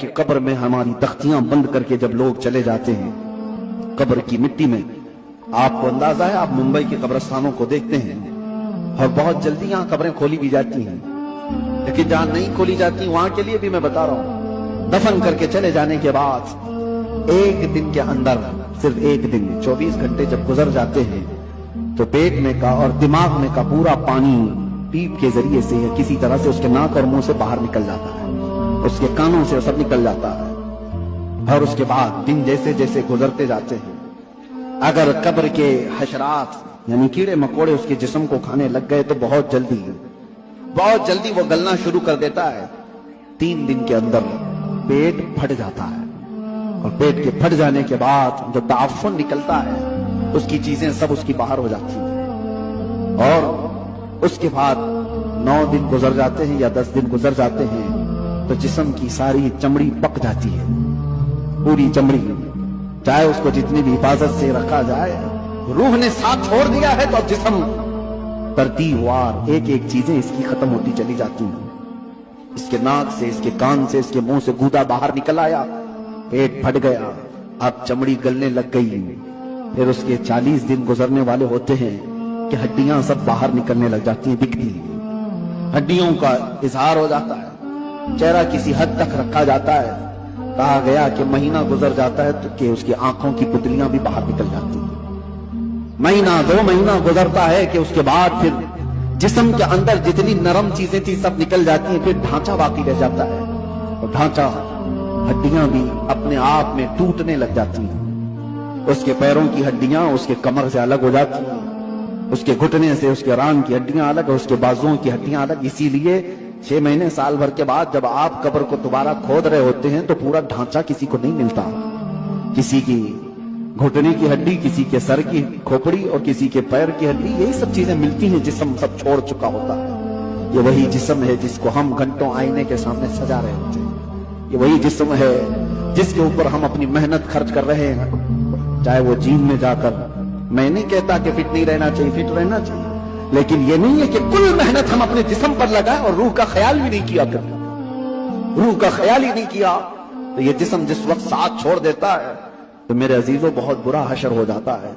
کہ قبر میں ہماری تختیاں بند کر کے جب لوگ چلے جاتے ہیں قبر کی مٹی میں، آپ کو اندازہ ہے، آپ ممبئی کے قبرستانوں کو دیکھتے ہیں اور بہت جلدی یہاں قبریں کھولی بھی جاتی ہیں، لیکن جہاں نہیں کھولی جاتی وہاں کے لیے بھی میں بتا رہا ہوں، دفن کر کے چلے جانے کے بعد ایک دن کے اندر، صرف ایک دن 24 گھنٹے جب گزر جاتے ہیں تو پیٹ میں کا اور دماغ میں کا پورا پانی پیپ کے ذریعے سے یا کسی طرح سے اس کے ناک اور منہ سے باہر نکل جاتا ہے، اس کے کانوں سے سب نکل جاتا ہے، اور اس کے بعد دن جیسے جیسے گزرتے جاتے ہیں اگر قبر کے حشرات یعنی کیڑے مکوڑے اس کے جسم کو کھانے لگ گئے تو بہت جلدی وہ گلنا شروع کر دیتا ہے۔ 3 دن کے اندر پیٹ پھٹ جاتا ہے، اور پیٹ کے پھٹ جانے کے بعد جو تعفن نکلتا ہے اس کی چیزیں سب اس کی باہر ہو جاتی ہیں، اور اس کے بعد 9 دن گزر جاتے ہیں یا 10 دن گزر جاتے ہیں تو جسم کی ساری چمڑی پک جاتی ہے، پوری چمڑی، چاہے اس کو جتنی بھی حفاظت سے رکھا جائے، روح نے ساتھ چھوڑ دیا ہے تو اب جسم ترتیب وار ایک ایک چیزیں اس کی ختم ہوتی چلی جاتی ہیں، اس کے ناک سے، اس کے کان سے، اس کے منہ سے گودا باہر نکل آیا، پیٹ پھٹ گیا، اب چمڑی گلنے لگ گئی، پھر اس کے 40 دن گزرنے والے ہوتے ہیں کہ ہڈیاں سب باہر نکلنے لگ جاتی ہیں، دکھتی ہیں، ہڈیوں کا اظہار ہو جاتا ہے، چہرہ کسی حد تک رکھا جاتا ہے، کہا گیا کہ مہینہ گزر جاتا ہے تو کہ اس کی آنکھوں کی پتلیاں بھی باہر نکل جاتی ہیں، مہینہ 2 مہینہ گزرتا ہے کہ اس کے بعد پھر جسم کے اندر جتنی نرم چیزیں تھی سب نکل جاتی ہیں، پھر ڈھانچہ باقی رہ جاتا ہے، اور ڈھانچہ، ہڈیاں بھی اپنے آپ میں ٹوٹنے لگ جاتی ہیں، اس کے پیروں کی ہڈیاں اس کے کمر سے الگ ہو جاتی ہیں، اس کے گھٹنے سے اس کے ران کی ہڈیاں الگ، اس کے بازوؤں کی ہڈیاں الگ، اسی لیے 6 مہینے سال بھر کے بعد جب آپ قبر کو دوبارہ کھود رہے ہوتے ہیں تو پورا ڈھانچہ کسی کو نہیں ملتا، کسی کی گھٹنے کی ہڈی، کسی کے سر کی کھوپڑی اور کسی کے پیر کی ہڈی، یہی سب چیزیں ملتی ہیں، جسم سب چھوڑ چکا ہوتا ہے، یہ وہی جسم ہے جس کو ہم گھنٹوں آئینے کے سامنے سجا رہے ہوتے ہیں، یہ وہی جسم ہے جس کے اوپر ہم اپنی محنت خرچ کر رہے ہیں، چاہے وہ جیم میں جا کر، میں نہیں کہتا کہ فٹ نہیں رہنا چاہیے، فٹ رہنا چاہیے، لیکن یہ نہیں ہے کہ کل محنت ہم اپنے جسم پر لگائیں اور روح کا خیال بھی نہیں کیا کریں، روح کا خیال ہی نہیں کیا تو یہ جسم جس وقت ساتھ چھوڑ دیتا ہے تو میرے عزیزوں بہت برا حشر ہو جاتا ہے۔